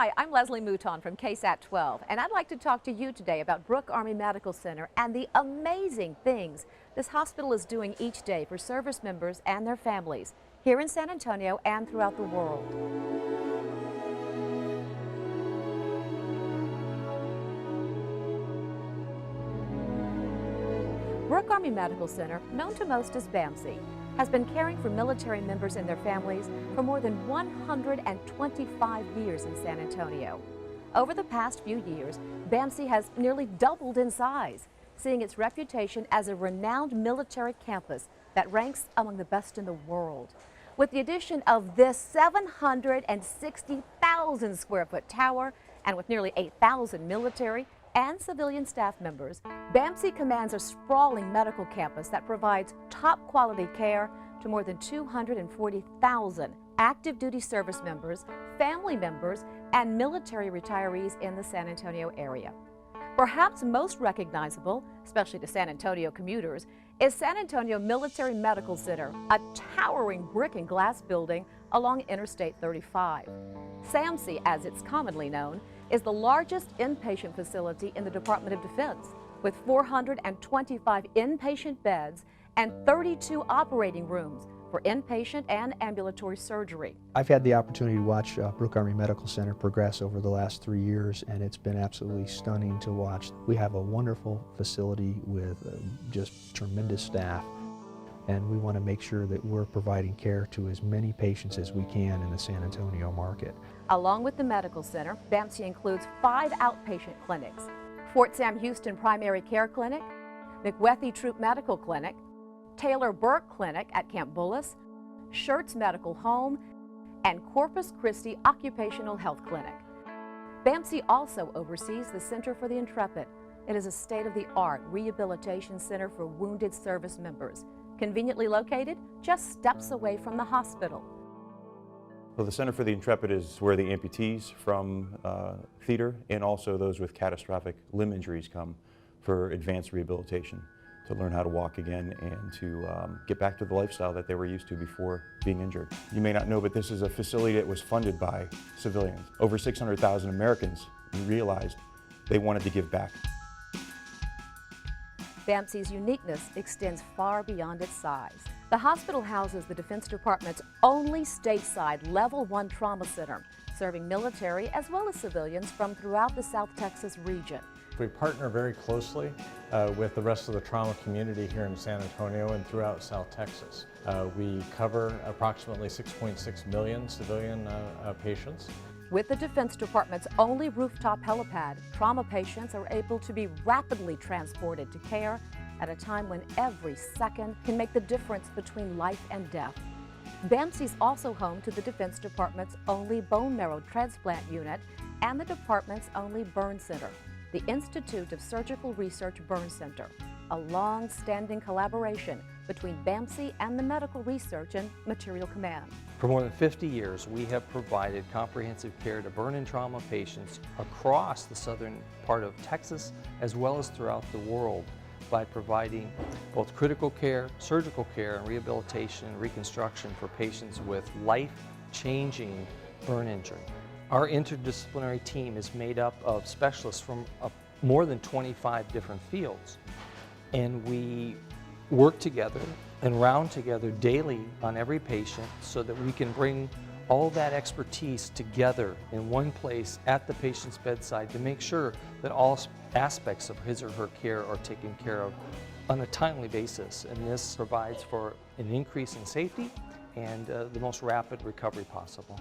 Hi, I'm Leslie Mouton from KSAT 12, and I'd like to talk to you today about Brooke Army Medical Center and the amazing things this hospital is doing each day for service members and their families here in San Antonio and throughout the world. Brooke Army Medical Center, known to most as Bamc, has been caring for military members and their families for more than 125 years in San Antonio. Over the past few years, Bamc has nearly doubled in size, seeing its reputation as a renowned military campus that ranks among the best in the world. With the addition of this 760,000 square foot tower and with nearly 8,000 military and civilian staff members, Bamc commands a sprawling medical campus that provides top quality care to more than 240,000 active duty service members, family members, and military retirees in the San Antonio area. Perhaps most recognizable, especially to San Antonio commuters, is San Antonio Military Medical Center, a towering brick and glass building along Interstate 35. SAMC, as it's commonly known, is the largest inpatient facility in the Department of Defense, with 425 inpatient beds and 32 operating rooms for inpatient and ambulatory surgery. I've had the opportunity to watch Brooke Army Medical Center progress over the last 3 years, and it's been absolutely stunning to watch. We have a wonderful facility with just tremendous staff, and we want to make sure that we're providing care to as many patients as we can in the San Antonio market. Along with the medical center, Bamc includes 5 outpatient clinics: Fort Sam Houston Primary Care Clinic, McWethy Troop Medical Clinic, Taylor Burke Clinic at Camp Bullis, Schertz Medical Home, and Corpus Christi Occupational Health Clinic. Bamc also oversees the Center for the Intrepid. It is a state-of-the-art rehabilitation center for wounded service members, conveniently located just steps away from the hospital. Well, the Center for the Intrepid is where the amputees from theater and also those with catastrophic limb injuries come for advanced rehabilitation, to learn how to walk again and to get back to the lifestyle that they were used to before being injured. You may not know, but this is a facility that was funded by civilians. Over 600,000 Americans realized they wanted to give back. Bamc's uniqueness extends far beyond its size. The hospital houses the Defense Department's only stateside Level 1 trauma center, serving military as well as civilians from throughout the South Texas region. We partner very closely with the rest of the trauma community here in San Antonio and throughout South Texas. We cover approximately 6.6 million civilian patients. With the Defense Department's only rooftop helipad, trauma patients are able to be rapidly transported to care at a time when every second can make the difference between life and death. Bamc is also home to the Defense Department's only bone marrow transplant unit and the department's only burn center, the Institute of Surgical Research Burn Center, a long-standing collaboration between Bamc and the Medical Research and Material Command. For more than 50 years, we have provided comprehensive care to burn and trauma patients across the southern part of Texas as well as throughout the world by providing both critical care, surgical care, and rehabilitation and reconstruction for patients with life-changing burn injury. Our interdisciplinary team is made up of specialists from more than 25 different fields, and we work together and round together daily on every patient so that we can bring all that expertise together in one place at the patient's bedside to make sure that all aspects of his or her care are taken care of on a timely basis. And this provides for an increase in safety and the most rapid recovery possible.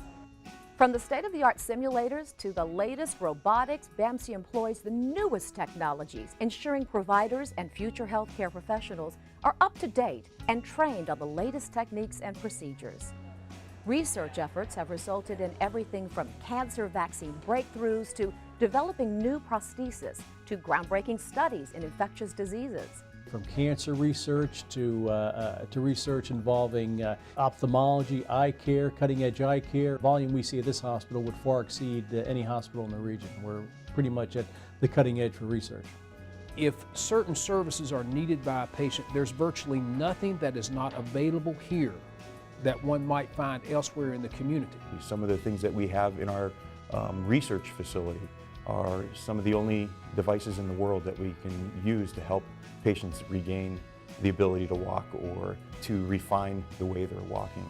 From the state-of-the-art simulators to the latest robotics, Bamc employs the newest technologies, ensuring providers and future healthcare professionals are up to date and trained on the latest techniques and procedures. Research efforts have resulted in everything from cancer vaccine breakthroughs to developing new prosthesis to groundbreaking studies in infectious diseases. From cancer research to research involving ophthalmology, eye care, cutting-edge eye care. Volume we see at this hospital would far exceed any hospital in the region. We're pretty much at the cutting edge for research. If certain services are needed by a patient, there's virtually nothing that is not available here that one might find elsewhere in the community. Some of the things that we have in our research facility are some of the only devices in the world that we can use to help patients regain the ability to walk or to refine the way they're walking.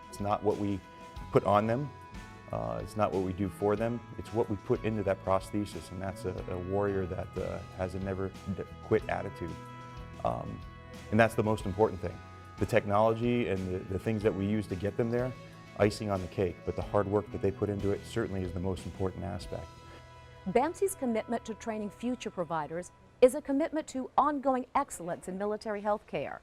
It's not what we put on them, it's not what we do for them, it's what we put into that prosthesis, and that's a warrior that has a never quit attitude. And that's the most important thing. The technology and the things that we use to get them there, icing on the cake, but the hard work that they put into it certainly is the most important aspect. Bamc's commitment to training future providers is a commitment to ongoing excellence in military health care.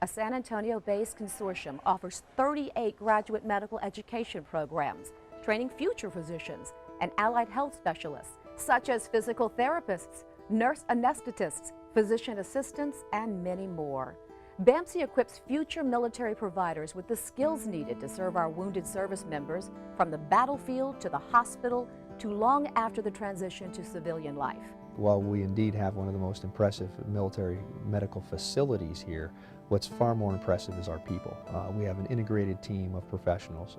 A San Antonio-based consortium offers 38 graduate medical education programs, training future physicians and allied health specialists, such as physical therapists, nurse anesthetists, physician assistants, and many more. Bamc equips future military providers with the skills needed to serve our wounded service members from the battlefield to the hospital to long after the transition to civilian life. While we indeed have one of the most impressive military medical facilities here, what's far more impressive is our people. We have an integrated team of professionals.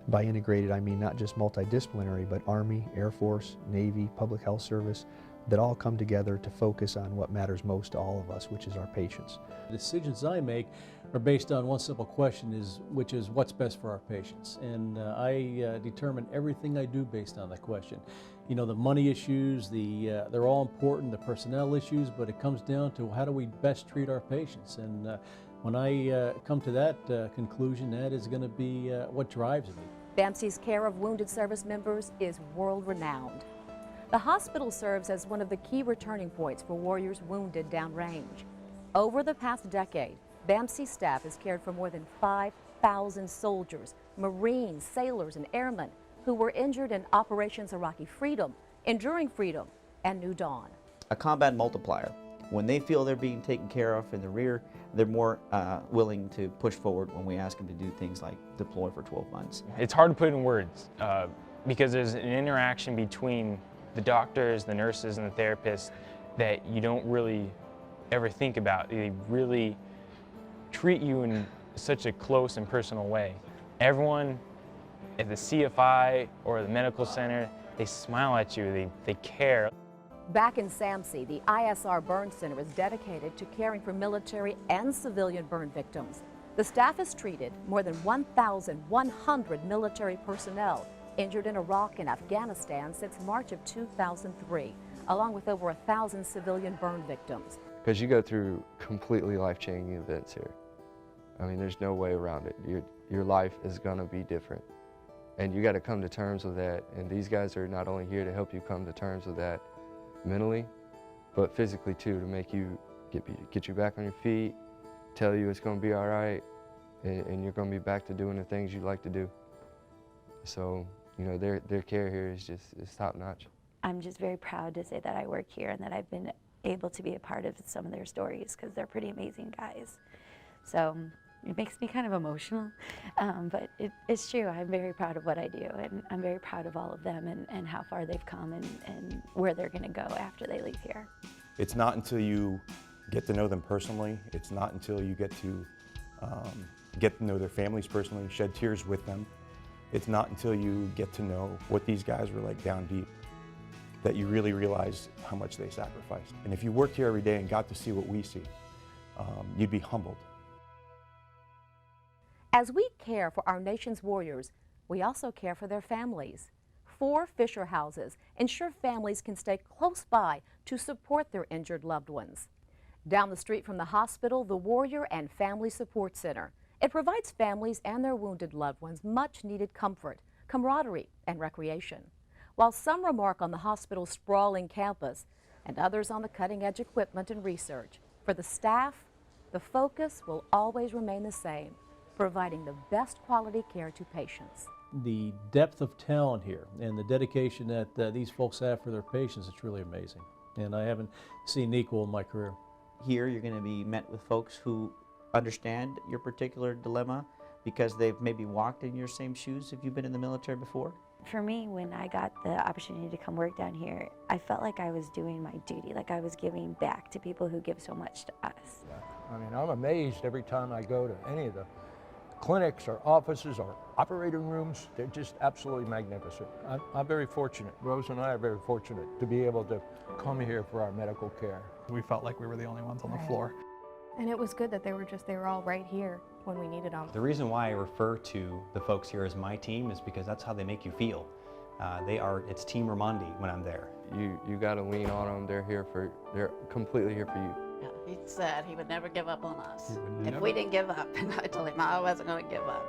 By integrated, I mean not just multidisciplinary, but Army, Air Force, Navy, Public Health Service, that all come together to focus on what matters most to all of us, which is our patients. The decisions I make are based on one simple question, which is what's best for our patients. And I determine everything I do based on that question. You know, the money issues, they're all important, the personnel issues, but it comes down to how do we best treat our patients. And when I come to that conclusion, that is going to be what drives me. Bamc's care of wounded service members is world-renowned. The hospital serves as one of the key returning points for warriors wounded downrange. Over the past decade, Bamc staff has cared for more than 5,000 soldiers, Marines, sailors, and airmen who were injured in Operations Iraqi Freedom, Enduring Freedom, and New Dawn. A combat multiplier. When they feel they're being taken care of in the rear, they're more willing to push forward when we ask them to do things like deploy for 12 months. It's hard to put in words because there's an interaction between the doctors, the nurses, and the therapists that you don't really ever think about. They really treat you in such a close and personal way. Everyone at the CFI or the medical center, they smile at you, they care. Back in SAMC, the ISR Burn Center is dedicated to caring for military and civilian burn victims. The staff has treated more than 1,100 military personnel injured in Iraq and Afghanistan since March of 2003, along with over 1,000 civilian burn victims. Because you go through completely life-changing events here. I mean, there's no way around it. Your life is going to be different. And you got to come to terms with that. And these guys are not only here to help you come to terms with that mentally, but physically too, to make you get you back on your feet, tell you it's going to be all right, and you're going to be back to doing the things you like to do. So, you know, their care here is top-notch. I'm just very proud to say that I work here and that I've been able to be a part of some of their stories because they're pretty amazing guys. So it makes me kind of emotional, but it's true. I'm very proud of what I do, and I'm very proud of all of them and how far they've come and where they're going to go after they leave here. It's not until you get to know them personally, it's not until you get to know their families personally, shed tears with them, it's not until you get to know what these guys were like down deep that you really realize how much they sacrificed. And if you worked here every day and got to see what we see, you'd be humbled. As we care for our nation's warriors, we also care for their families. 4 Fisher houses ensure families can stay close by to support their injured loved ones. Down the street from the hospital, the Warrior and Family Support Center. It provides families and their wounded loved ones much needed comfort, camaraderie, and recreation. While some remark on the hospital's sprawling campus and others on the cutting-edge equipment and research, for the staff, the focus will always remain the same, providing the best quality care to patients. The depth of talent here and the dedication that these folks have for their patients is truly amazing. And I haven't seen equal in my career. Here you're going to be met with folks who understand your particular dilemma because they've maybe walked in your same shoes if you've been in the military before. For me, when I got the opportunity to come work down here, I felt like I was doing my duty, like I was giving back to people who give so much to us. I mean, I'm amazed every time I go to any of the clinics, our offices, our operating rooms, they're just absolutely magnificent. I'm very fortunate, Rose and I are very fortunate to be able to come here for our medical care. We felt like we were the only ones on the floor. And it was good that they were all right here when we needed them. The reason why I refer to the folks here as my team is because that's how they make you feel. It's Team Ramondi when I'm there. You got to lean on them. They're completely here for you. Yeah, he said he would never give up on us. If we didn't give up, and I told him I wasn't going to give up.